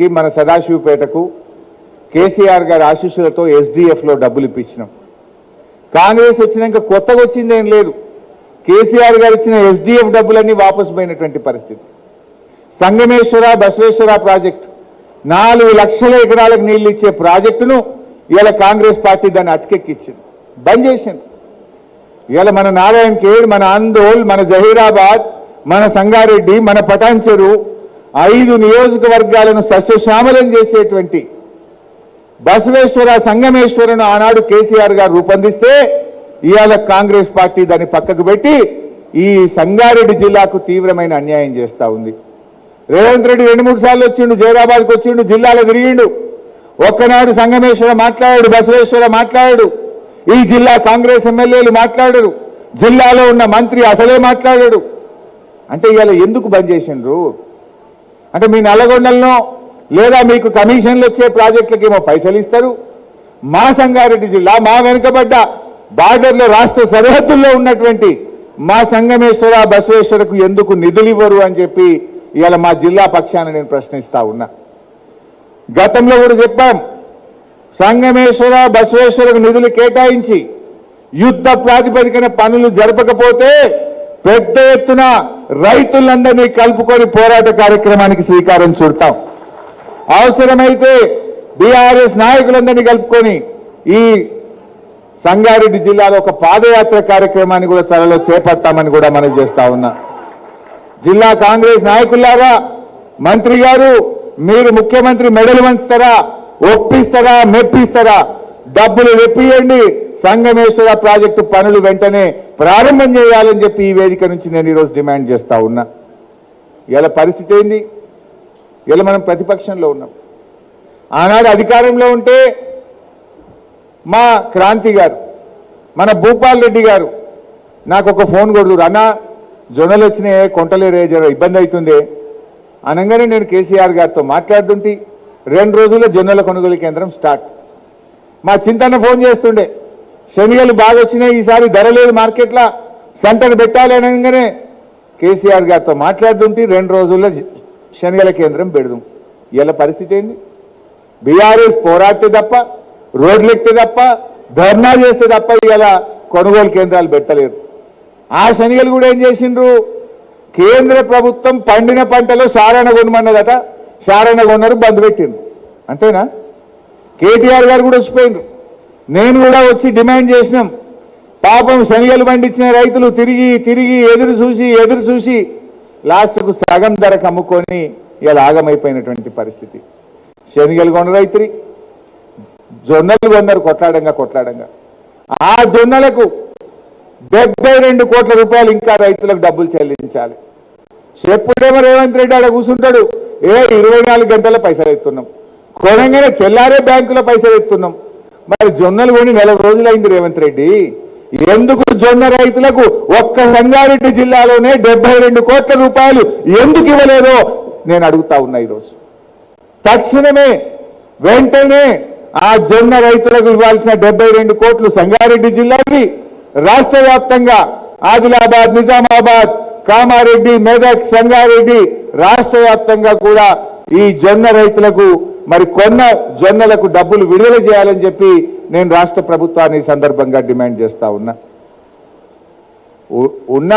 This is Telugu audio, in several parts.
కాన్స్టిట్యున్సీకి మన సదాశివపేటకు కేసీఆర్ గారి ఆశీస్సులతో ఎస్డిఎఫ్లో డబ్బులు ఇప్పించినాం. కాంగ్రెస్ వచ్చినాక కొత్తగా వచ్చిందేం లేదు. కేసీఆర్ గారు ఇచ్చిన ఎస్డిఎఫ్ డబ్బులన్నీ వాపసు పోయినటువంటి పరిస్థితి. సంగమేశ్వర బసవేశ్వర ప్రాజెక్టు 4 లక్షల ఎకరాలకు నీళ్లు ఇచ్చే ప్రాజెక్టును ఇలా కాంగ్రెస్ పార్టీ దాన్ని అటకెక్కించింది, బంద్ చేసింది. ఇలా మన నారాయణ ఖేడ్, మన ఆందోళ్, మన జహీరాబాద్, మన సంగారెడ్డి, మన పటాన్చెరు 5 నియోజకవర్గాలను సస్యశ్యామలం చేసేటువంటి బసవేశ్వర సంగమేశ్వరను ఆనాడు కేసీఆర్ గారు రూపొందిస్తే ఇవాళ కాంగ్రెస్ పార్టీ దాన్ని పక్కకు పెట్టి ఈ సంగారెడ్డి జిల్లాకు తీవ్రమైన అన్యాయం చేస్తా ఉంది. రేవంత్ రెడ్డి 2-3 సార్లు వచ్చిండు, జైరాబాద్కి వచ్చిండు, జిల్లాలో తిరిగిండు. ఒక్కనాడు సంగమేశ్వర మాట్లాడాడు, బసవేశ్వర మాట్లాడాడు. ఈ జిల్లా కాంగ్రెస్ ఎమ్మెల్యేలు మాట్లాడారు, జిల్లాలో ఉన్న మంత్రి అసలే మాట్లాడాడు. అంటే ఇవాళ ఎందుకు బంద్ చేసిండ్రు అంటే మీ నల్లగొండలను లేదా మీకు కమిషన్లు వచ్చే ప్రాజెక్టులకు ఏమో పైసలు ఇస్తారు, మా సంగారెడ్డి జిల్లా మా వెనుకబడ్డ బార్డర్లో రాష్ట్ర సరిహద్దుల్లో ఉన్నటువంటి మా సంగమేశ్వర బసవేశ్వరకు ఎందుకు నిధులు ఇవ్వరు అని చెప్పి ఇవాళ మా జిల్లా పక్షాన నేను ప్రశ్నిస్తా ఉన్నా. గతంలో కూడా చెప్పాం, సంగమేశ్వర బసవేశ్వరకు నిధులు కేటాయించి యుద్ధ ప్రాతిపదికన పనులు జరపకపోతే పెద్ద ఎత్తున రైతులందరినీ కలుపుకొని పోరాట కార్యక్రమానికి శ్రీకారం చుడతాం. అవసరమైతే బీఆర్ఎస్ నాయకులందరినీ కలుపుకొని ఈ సంగారెడ్డి జిల్లాలో ఒక పాదయాత్ర కార్యక్రమాన్ని కూడా త్వరలో చేపడతామని కూడా మనం చేస్తా ఉన్నా. జిల్లా కాంగ్రెస్ నాయకులారా, మంత్రి గారు మీరు ముఖ్యమంత్రి మెడలు వంచుతారా, ఒప్పిస్తారా, మెప్పిస్తారా? డబ్బులు తెప్పియండి, సంగమేశ్వర ప్రాజెక్టు పనులు వెంటనే ప్రారంభం చేయాలని చెప్పి ఈ వేదిక నుంచి నేను ఈరోజు డిమాండ్ చేస్తా ఉన్నా. ఇలా పరిస్థితి ఏంది? ఇలా మనం ప్రతిపక్షంలో ఉన్నాం. ఆనాడు అధికారంలో ఉంటే మా క్రాంతి గారు, మన భూపాల్ రెడ్డి గారు నాకు ఒక ఫోన్ కొడుతురు, అన్న జొన్నలు వచ్చినాయే కొంటలేరే, జర ఇబ్బంది అవుతుంది అనగానే నేను కేసీఆర్ గారితో మాట్లాడుతుంటే 2 రోజుల్లో జొన్నల కొనుగోలు కేంద్రం స్టార్ట్. మా చింతన్న ఫోన్ చేస్తుండే, శనిగలు బాగా వచ్చినాయి, ఈసారి ధర లేదు మార్కెట్లో, సంతకు పెట్టాలి అనగానే కేసీఆర్ గారితో మాట్లాడుతుంటే 2 రోజుల్లో శనిగల కేంద్రం పెడదాం. ఇలా పరిస్థితి ఏంది? బీఆర్ఎస్ పోరాడితే తప్ప, రోడ్లు ఎక్కితే తప్ప, ధర్నా చేస్తే తప్ప ఇలా కొనుగోలు కేంద్రాలు పెట్టలేరు. ఆ శనిగలు కూడా ఏం చేసిండ్రు? కేంద్ర ప్రభుత్వం పండిన పంటలో సారణ కొనమన్నదట, సారణ కొన్నారు, బంద్ పెట్టిండ్రు. అంతేనా? కేటీఆర్ గారు కూడా వచ్చిపోయిండ్రు, నేను కూడా వచ్చి డిమాండ్ చేసినాం. పాపం శనిగలు పండించిన రైతులు తిరిగి తిరిగి ఎదురు చూసి లాస్ట్కు సగం ధరకు అమ్ముకొని ఇలా ఆగమైపోయినటువంటి పరిస్థితి. శనిగలు కొన్న రైతులు జొన్నలు కొన్నారు కొట్లాడంగా. ఆ జొన్నలకు 72 కోట్ల రూపాయలు ఇంకా రైతులకు డబ్బులు చెల్లించాలి. చెప్పుడేమో రేవంత్ రెడ్డి ఆడ కూర్చుంటాడు, 24 గంటల పైసలు ఎత్తున్నాం, కొనంగానే తెల్లారే బ్యాంకులో పైసలు ఎత్తున్నాం. మరి జొన్నలు కొని 4 రోజులైంది రేవంత్ రెడ్డి, ఎందుకు జొన్న రైతులకు ఒక్క సంగారెడ్డి జిల్లాలోనే 72 కోట్ల రూపాయలు ఎందుకు ఇవ్వలేదో నేను అడుగుతా ఉన్నా. ఈరోజు తక్షణమే వెంటనే ఆ జొన్న రైతులకు ఇవ్వాల్సిన 72 కోట్లు సంగారెడ్డి జిల్లాకి రాష్ట్ర వ్యాప్తంగా ఆదిలాబాద్, నిజామాబాద్, కామారెడ్డి, మెదక్, సంగారెడ్డి రాష్ట్ర వ్యాప్తంగా కూడా ఈ జొన్న రైతులకు మరి కొన్న జొన్నలకు డబ్బులు విడుదల చేయాలని చెప్పి నేను రాష్ట్ర ప్రభుత్వాన్ని ఈ సందర్భంగా డిమాండ్ చేస్తా ఉన్నా. ఉన్న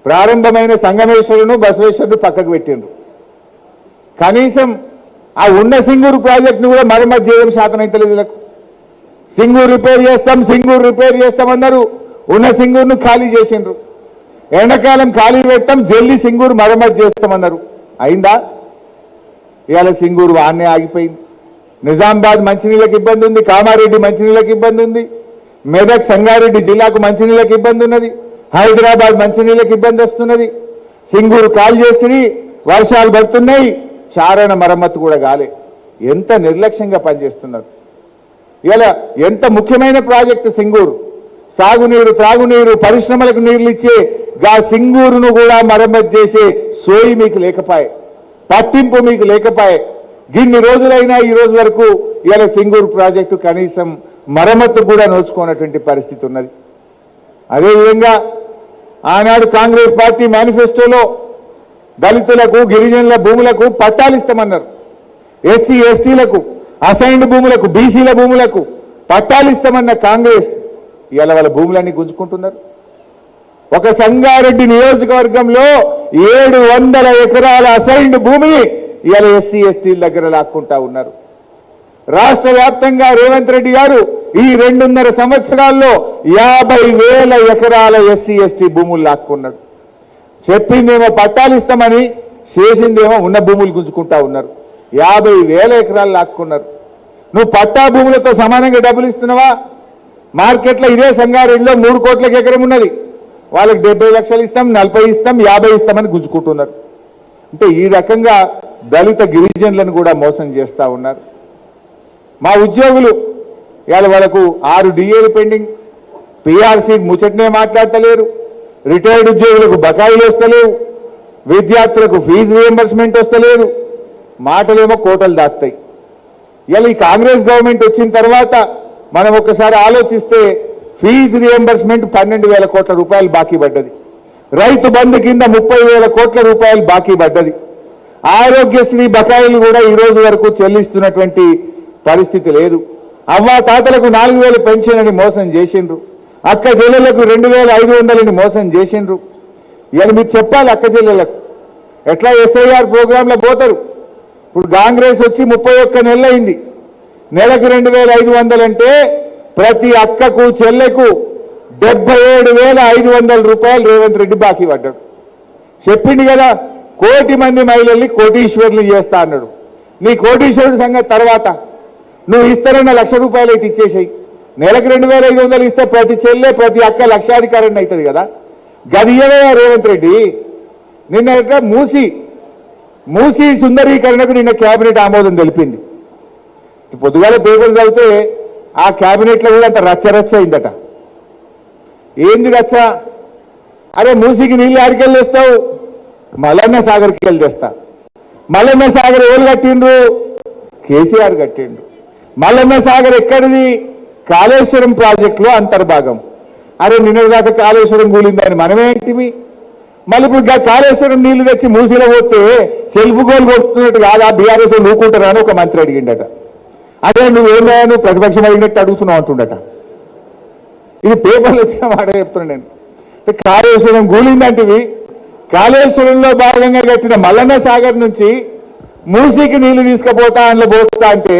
ప్రారంభమైన సంగమేశ్వరును బసవేశ్వరుడు పక్కకు పెట్టిండ్రు. కనీసం ఆ ఉన్న సింగూరు ప్రాజెక్టును కూడా మరమ్మతు చేయడం శాతనైతలేదు. వీళ్ళకు సింగూరు రిపేర్ చేస్తామన్నారు, ఉన్న సింగూరును ఖాళీ చేసిండ్రు. ఎండాకాలం ఖాళీ పెట్టాం, జల్లి సింగూరు మరమ్మతు చేస్తామన్నారు. అయిందా? ఇవాళ సింగూరు వాన్నే ఆగిపోయింది. నిజామాబాద్ మంచినీళ్ళకి ఇబ్బంది ఉంది, కామారెడ్డి మంచినీళ్ళకి ఇబ్బంది ఉంది, మెదక్ సంగారెడ్డి జిల్లాకు మంచినీళ్ళకి ఇబ్బంది ఉన్నది, హైదరాబాద్ మంచినీళ్ళకి ఇబ్బంది వస్తున్నది. సింగూరు కాల్ చేస్తుంది, వర్షాలు పడుతున్నాయి, చారణ మరమ్మతు కూడా కాలే. ఎంత నిర్లక్ష్యంగా పనిచేస్తున్నారు. ఇలా ఎంత ముఖ్యమైన ప్రాజెక్టు సింగూరు, సాగునీరు, త్రాగునీరు, పరిశ్రమలకు నీళ్లు ఇచ్చే గా సింగూరును కూడా మరమ్మతు చేసే సోయి మీకు లేకపాయే, పట్టింపు మీకు లేకపాయే. గిన్ని రోజులైనా ఈ రోజు వరకు ఇలా సింగూరు ప్రాజెక్టు కనీసం మరమ్మతు కూడా నోచుకోనటువంటి పరిస్థితి ఉన్నది. అదేవిధంగా ఆనాడు కాంగ్రెస్ పార్టీ మేనిఫెస్టోలో దళితులకు గిరిజనుల భూములకు పట్టాలు ఇస్తామన్నారు. ఎస్సీ ఎస్టీలకు అసైన్డ్ భూములకు బీసీల భూములకు పట్టాలు ఇస్తామన్న కాంగ్రెస్ ఇవాళ వాళ్ళ భూములన్నీ గుంజుకుంటున్నారు. ఒక సంగారెడ్డి నియోజకవర్గంలో 700 ఎకరాల అసైన్డ్ భూమిని ఇవాళ ఎస్సీ ఎస్టీల దగ్గర లాక్కుంటా ఉన్నారు. రాష్ట్ర వ్యాప్తంగా రేవంత్ రెడ్డి గారు ఈ 2.5 సంవత్సరాల్లో 50,000 ఎకరాల ఎస్సీ ఎస్టీ భూములు లాక్కున్నాడు. చెప్పిందేమో పట్టాలు ఇస్తామని, చేసిందేమో ఉన్న భూములు గుంజుకుంటా ఉన్నారు. 50,000 ఎకరాలు లాక్కున్నారు. నువ్వు పట్టా భూములతో సమానంగా డబ్బులు ఇస్తున్నావా? మార్కెట్లో ఇదే సంగారెడ్డిలో 3 కోట్లకు ఎకరం ఉన్నది, వాళ్ళకి 70 లక్షలు ఇస్తాం, 40 ఇస్తాం, 50 ఇస్తామని గుంజుకుంటున్నారు. అంటే ఈ రకంగా దళిత గిరిజనులను కూడా మోసం చేస్తూ ఉన్నారు. మా ఉద్యోగులు ఇవాళ వాళ్ళకు 6 డిఏలు పెండింగ్, పిఆర్సీ ముచ్చటనే మాట్లాడతలేరు, రిటైర్డ్ ఉద్యోగులకు బకాయిలు వస్తలేవు, విద్యార్థులకు ఫీజు రియంబర్స్మెంట్ వస్తలేదు, మాటలేమో కోటలు దాటుతాయి. ఇలా ఈ కాంగ్రెస్ గవర్నమెంట్ వచ్చిన తర్వాత మనం ఒక్కసారి ఆలోచిస్తే ఫీజు రియంబర్స్మెంట్ 12,000 కోట్ల రూపాయలు బాకీ పడ్డది. రైతు బంధు కింద 30,000 కోట్ల రూపాయలు బాకీ పడ్డది. ఆరోగ్యశ్రీ బకాయిలు కూడా ఈ రోజు వరకు చెల్లిస్తున్నటువంటి పరిస్థితి లేదు. అవ్వా తాతలకు 4,000 పెన్షన్ అని మోసం చేసిండ్రు. అక్క చెల్లెలకు 2,500 అని మోసం చేసిండ్రు. ఇవాళ మీరు చెప్పాలి అక్క చెల్లెలకు ఎట్లా ఎస్ఐఆర్ ప్రోగ్రాంలో పోతారు. ఇప్పుడు కాంగ్రెస్ వచ్చి 31 నెలలు అయింది. నెలకు 2,500 అంటే ప్రతి అక్కకు చెల్లెకు 77,500 రూపాయలు రేవంత్ రెడ్డి బాకీ పడ్డాడు. చెప్పింది కదా 1 కోటి మంది మహిళల్ని కోటీశ్వరులు చేస్తా అన్నాడు. నీ కోటీశ్వరుడి సంగతి తర్వాత, నువ్వు ఇస్తారన్న 1,00,000 రూపాయలు అయితే ఇచ్చేసాయి. నెలకు 2,500 ఇస్తే ప్రతి చెల్లె ప్రతి అక్క లక్షాధికారిని అవుతుంది కదా. గదియవే రేవంత్ రెడ్డి. నిన్న మూసి సుందరీకరణకు నిన్న కేబినెట్ ఆమోదం తెలిపింది. పొద్దుగాల పేపర్ చదివితే ఆ కేబినెట్లో కూడా అంత రచ్చరచ్చ అయిందట. ఏంది రచ్చ? అరే మూసికి నీళ్ళు ఆడికెళ్ళి తెస్తావు, మల్లన్న సాగర్కి వెళ్ళి తెస్తా. మల్లన్న సాగర్ ఎవరు కట్టిండ్రు? కేసీఆర్ కట్టిండు. మల్లన్న సాగర్ ఎక్కడిది? కాళేశ్వరం ప్రాజెక్టులో అంతర్భాగం. అరే నిన్నటిదాకా కాళేశ్వరం కూలిందని మనమేంటివి? మళ్ళీ ఇప్పుడు కాళేశ్వరం నీళ్లు తెచ్చి మూసిలో పోతే సెల్ఫ్ గోల్ కొడుతున్నట్టు కాదా బీఆర్ఎస్ నూకుంటారా అని ఒక మంత్రి అడిగిండట. అదే నువ్వేమో నువ్వు ప్రతిపక్షం అడిగినట్టు అడుగుతున్నావు అంటుండట. ఇది పేపర్లు వచ్చిన మాట చెప్తున్నా నేను. కాళేశ్వరం కూలిందంటివి. కాళేశ్వరంలో భాగంగా కట్టిన మల్లన్న సాగర్ నుంచి మూసీకి నీళ్లు తీసుకుపోతా అందులో పోస్తా అంటే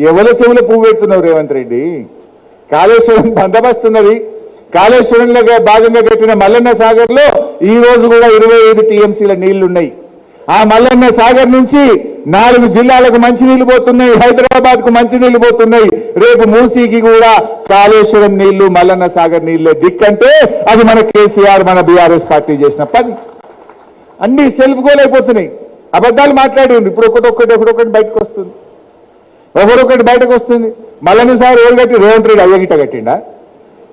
ఎవరి చెవులు పువ్వు పెడుతున్నావు రేవంత్ రెడ్డి? కాళేశ్వరం బందోబస్తున్నది. కాళేశ్వరంలో భాగంగా కట్టిన మల్లన్న సాగర్ లో ఈ రోజు కూడా 25 టీఎంసీల నీళ్లున్నాయి. ఆ మల్లన్న సాగర్ నుంచి 4 జిల్లాలకు మంచినీళ్లు పోతున్నాయి, హైదరాబాద్ కు మంచినీళ్లు పోతున్నాయి. రేపు మూసీకి కూడా కాళేశ్వరం నీళ్లు మల్లన్న సాగర్ నీళ్లే దిక్కంటే అది మన కేసీఆర్ మన బీఆర్ఎస్ పార్టీ చేసిన పని. అన్ని సెల్ఫ్ గోల్ అయిపోతున్నాయి. అబద్ధాలు మాట్లాడింది. ఇప్పుడు ఒకటొకటి బయటకు వస్తుంది, ఒకటొకటి బయటకు వస్తుంది. మల్లన్న సాగర్ ఎవరు కట్టి? రేవంత్ రెడ్డి అయ్య గిట్ట కట్టిండా?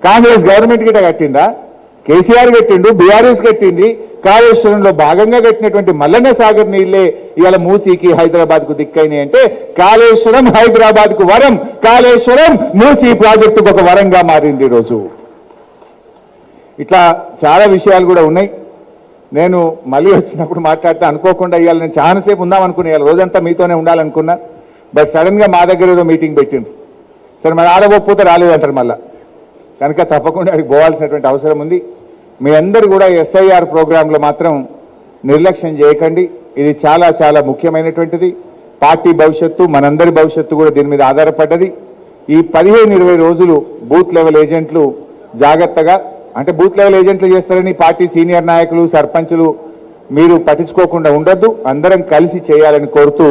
కాంగ్రెస్ గవర్నమెంట్ గిట్ట కట్టిందా? కేసీఆర్ కట్టిండు, బీఆర్ఎస్ కట్టింది. కాళేశ్వరంలో భాగంగా కట్టినటువంటి మల్లన్న సాగర్ నీళ్లే ఇవాళ మూసీకి హైదరాబాద్ కు దిక్కైనాయి. అంటే కాళేశ్వరం హైదరాబాద్ కు వరం, కాళేశ్వరం మూసీ ప్రాజెక్టుకు ఒక వరంగా మారింది ఈరోజు. ఇట్లా చాలా విషయాలు కూడా ఉన్నాయి. నేను మళ్ళీ వచ్చినప్పుడు మాట్లాడితే అనుకోకుండా ఇవాళ నేను చాలాసేపు ఉందామనుకున్నా, ఇవాళ రోజంతా మీతోనే ఉండాలనుకున్నా. బట్ సడన్ గా మా దగ్గర ఏదో మీటింగ్ పెట్టిండ్రు. సరే మరి ఆడబోకపోతే రాలేదంటారు మళ్ళా, కనుక తప్పకుండా అక్కడికి పోవాల్సినటువంటి అవసరం ఉంది. మీ అందరూ కూడా ఎస్ఐఆర్ ప్రోగ్రాంలో మాత్రం నిర్లక్ష్యం చేయకండి. ఇది చాలా చాలా ముఖ్యమైనటువంటిది. పార్టీ భవిష్యత్తు, మనందరి భవిష్యత్తు కూడా దీని మీద ఆధారపడ్డది. ఈ 15-20 రోజులు బూత్ లెవెల్ ఏజెంట్లు జాగ్రత్తగా, అంటే బూత్ లెవెల్ ఏజెంట్లు చేస్తారని పార్టీ సీనియర్ నాయకులు సర్పంచులు మీరు పట్టించుకోకుండా ఉండొద్దు. అందరం కలిసి చేయాలని కోరుతూ